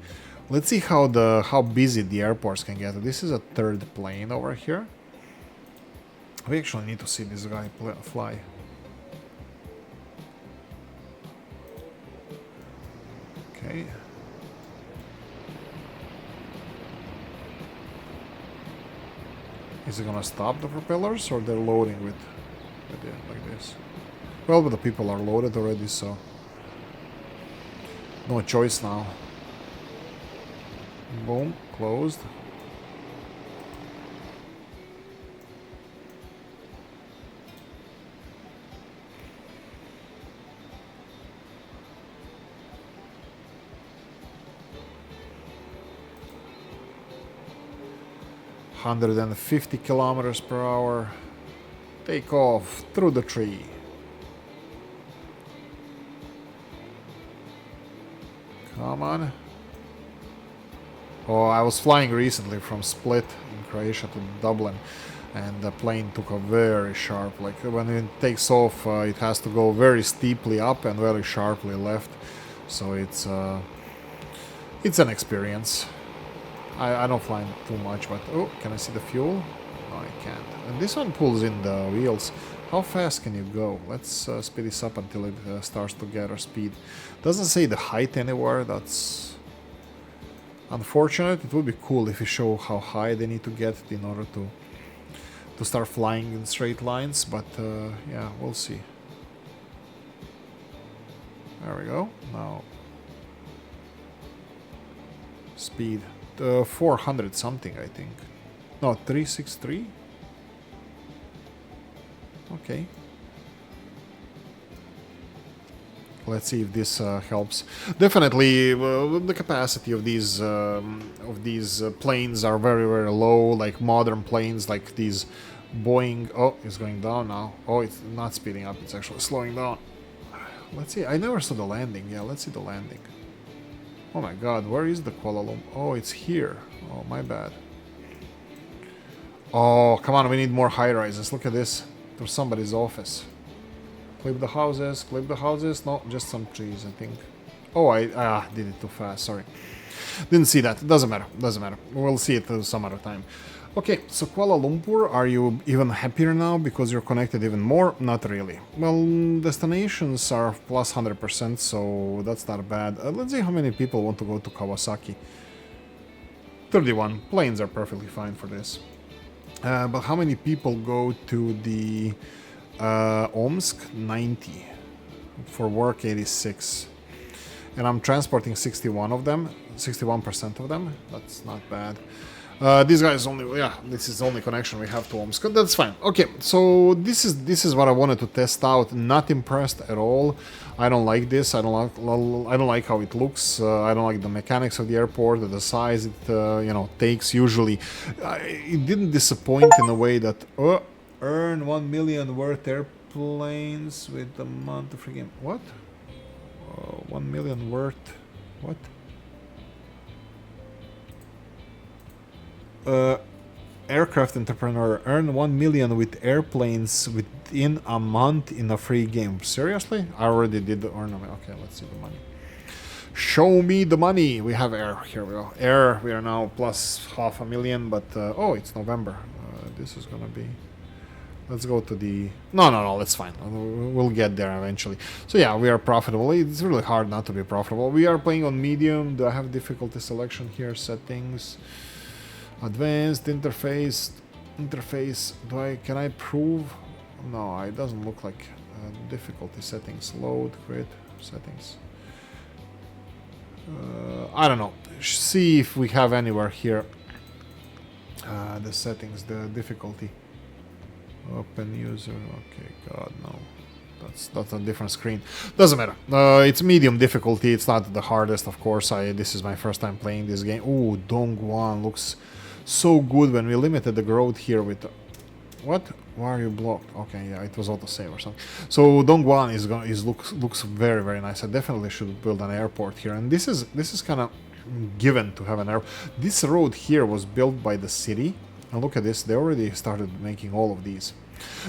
Let's see how busy the airports can get. This is a third plane over here. We actually need to see this guy fly. Okay. Is it gonna stop the propellers, or they're loading with it like this? Well, but the people are loaded already, so no choice now. Boom, closed. $150 km/h. Take off through the tree. Come on. Oh, I was flying recently from Split in Croatia to Dublin, and the plane took a very sharp, like when it takes off, it has to go very steeply up and very sharply left. So it's an experience. I don't fly too much, but oh, can I see the fuel? No, I can't. And this one pulls in the wheels. How fast can you go? Let's speed this up until it starts to gather speed. Doesn't say the height anywhere. That's unfortunate. It would be cool if you show how high they need to get in order to start flying in straight lines. But yeah, we'll see. There we go. Now speed. 400 something, I think. No, 363. Okay. Let's see if this helps. Definitely, the capacity of these planes are very, very low. Like modern planes, like these Boeing. Oh, it's going down now. Oh, it's not speeding up. It's actually slowing down. Let's see. I never saw the landing. Yeah, let's see the landing. Oh my god, where is the Kuala Lumpur? Oh, it's here. Oh, my bad. Oh, come on, we need more high-rises. Look at this. There's somebody's office. Clip the houses, clip the houses. No, just some trees, I think. Oh, I did it too fast, sorry. Didn't see that. Doesn't matter, doesn't matter. We'll see it some other time. Okay, so Kuala Lumpur, are you even happier now because you're connected even more? Not really. Well, destinations are plus 100%, so that's not bad. Let's see how many people want to go to Kawasaki. 31. Planes are perfectly fine for this. But how many people go to the Omsk? 90. For work, 86. And I'm transporting 61 of them. 61% of them. That's not bad. These guys only, yeah, this is the only connection we have to Omsk. That's fine. Okay, so this is what I wanted to test out. Not impressed at all. I don't like this. I don't like how it looks. I don't like the mechanics of the airport, the size it takes. Usually, it didn't disappoint in a way that earn 1 million worth airplanes with the month of freaking what? 1 million worth what? Aircraft entrepreneur earn 1 million with airplanes within a month in a free game. Seriously? I already did the earn. Okay, let's see the money. Show me the money. We have air. Here we go. Air. We are now plus 500,000. But oh, it's November. This is gonna be. Let's go to the. No. That's fine. We'll get there eventually. So yeah, we are profitable. It's really hard not to be profitable. We are playing on medium. Do I have difficulty selection here? Settings. Advanced interface. Can I prove? No, it doesn't look like difficulty settings. Load, quit, settings. I don't know. See if we have anywhere here the settings, the difficulty. Open user. Okay, God no. That's a different screen. Doesn't matter. It's medium difficulty. It's not the hardest, of course. This is my first time playing this game. Ooh, Dongguan looks so good when we limited the growth here with. What? Why are you blocked? Okay, yeah, it was autosave or something. So Dongguan looks very very nice. I definitely should build an airport here, and this is kind of given to have an airport. This road here was built by the city, and look at this. They already started making all of these.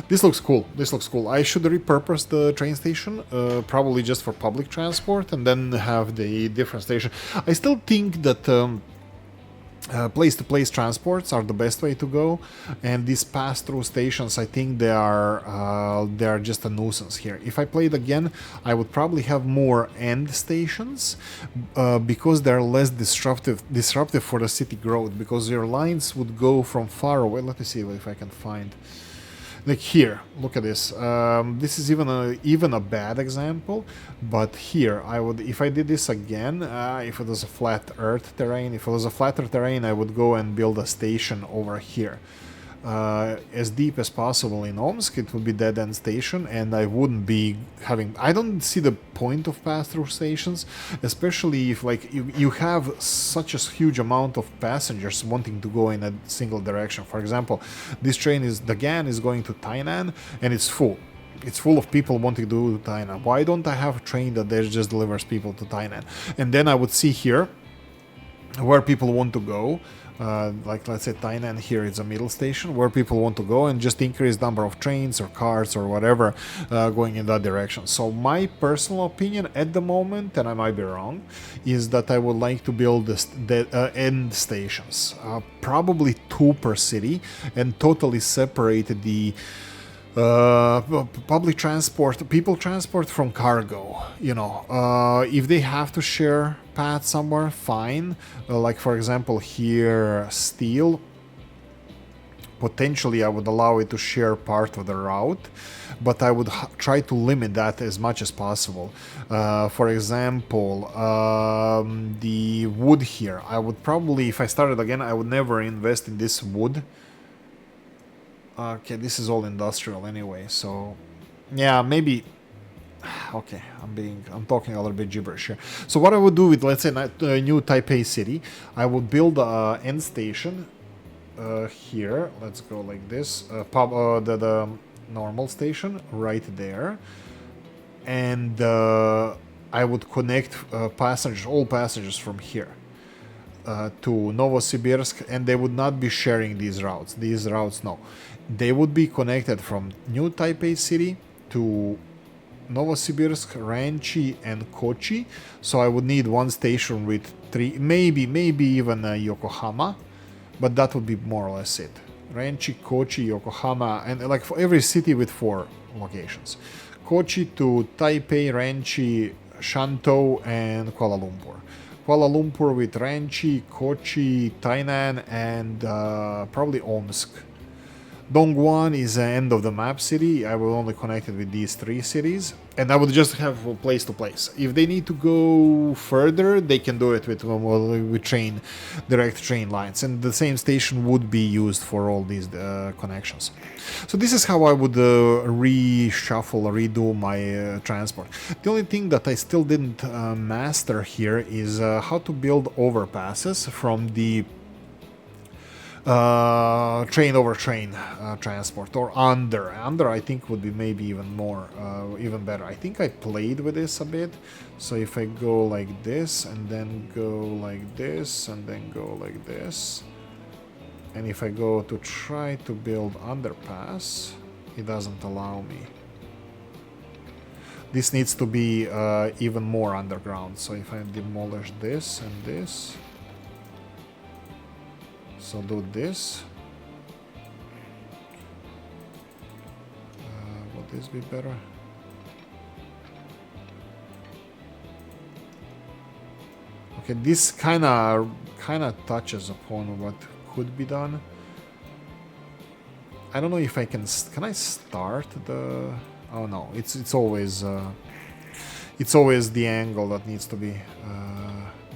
This looks cool. This looks cool. I should repurpose the train station, probably just for public transport, and then have the different station. I still think that place-to-place transports are the best way to go, and these pass-through stations, I think they are just a nuisance here. If I played again, I would probably have more end stations because they're less disruptive for the city growth, because your lines would go from far away. Let me see if I can find. Like here, look at this. This is even a bad example, but here I would, if I did this again, if it was a flat earth terrain, if it was a flatter terrain, I would go and build a station over here. As deep as possible in Omsk, it would be dead end station, and I wouldn't be having. I don't see the point of pass-through stations, especially if like you have such a huge amount of passengers wanting to go in a single direction. For example, this train the GAN is going to Tainan, and it's full. It's full of people wanting to do Tainan. Why don't I have a train that just delivers people to Tainan? And then I would see here where people want to go. Like let's say Tainan here is a middle station where people want to go, and just increase number of trains or cars or whatever going in that direction. So my personal opinion at the moment, and I might be wrong, is that I would like to build the end stations, probably 2 per city, and totally separate the public transport, people transport from cargo. You know, if they have to share paths somewhere, fine. Like for example here, steel. Potentially I would allow it to share part of the route, but I would try to limit that as much as possible. For example, the wood here, I would probably, if I started again, I would never invest in this wood. Okay, this is all industrial anyway, so yeah, maybe. Okay, I'm talking a little bit gibberish here. So what I would do with, let's say, new Taipei city, I would build a end station here. Let's go like this. The normal station right there, and I would connect all passengers from here to Novosibirsk, and they would not be sharing these routes. No. They would be connected from New Taipei City to Novosibirsk, Ranchi, and Kochi. So I would need one station with 3, maybe even Yokohama, but that would be more or less it. Ranchi, Kochi, Yokohama, and like for every city with 4 locations. Kochi to Taipei, Ranchi, Shantou, and Kuala Lumpur. Kuala Lumpur with Ranchi, Kochi, Tainan, and probably Omsk. Dongguan is the end of the map city. I will only connect it with these 3 cities, and I would just have place to place. If they need to go further, they can do it with direct train lines, and the same station would be used for all these connections. So this is how I would redo my transport. The only thing that I still didn't master here is how to build overpasses from the train over train transport, or under I think would be maybe even better. I think I played with this a bit. So if I go like this and then go like this and then go like this, and if I go to try to build underpass, it doesn't allow me. This needs to be even more underground. So if I demolish this and this, so do this. Would this be better? Okay, this kind of touches upon what could be done. I don't know if I can. Can I start the? Oh no, it's always the angle that needs to be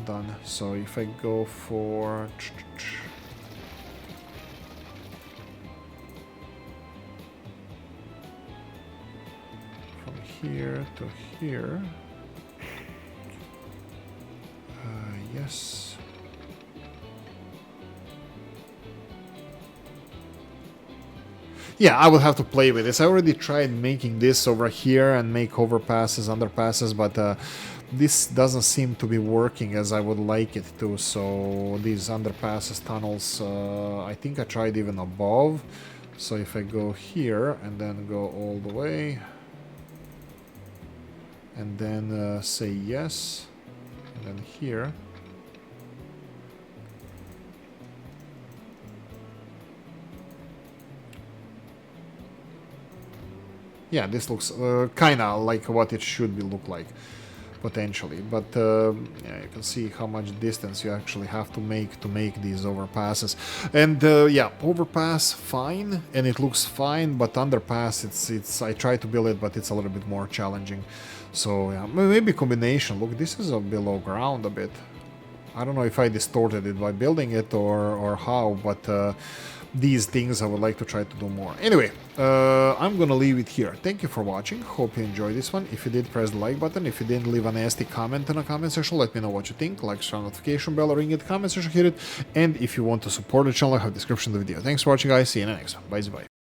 done. So if I go for... from here to here... yes. Yeah, I will have to play with this. I already tried making this over here and make overpasses, underpasses, but this doesn't seem to be working as I would like it to. So these underpasses, tunnels, I think I tried even above. So if I go here and then go all the way and then say yes, and then here. Yeah, this looks kind of like what it should be look like, potentially. But yeah, you can see how much distance you actually have to make these overpasses. And yeah, overpass fine, and it looks fine. But underpass, it's I try to build it, but it's a little bit more challenging. So yeah, maybe combination. Look, this is below ground a bit. I don't know if I distorted it by building it or how, but these things I would like to try to do more. Anyway, I'm gonna leave it here. Thank you for watching. Hope you enjoyed this one. If you did, press the like button. If you didn't, leave a nasty comment in the comment section. Let me know what you think. Like, share, notification bell, ring it, comment section, hit it. And if you want to support the channel, I have a description of the video. Thanks for watching, guys. See you in the next one. Bye bye.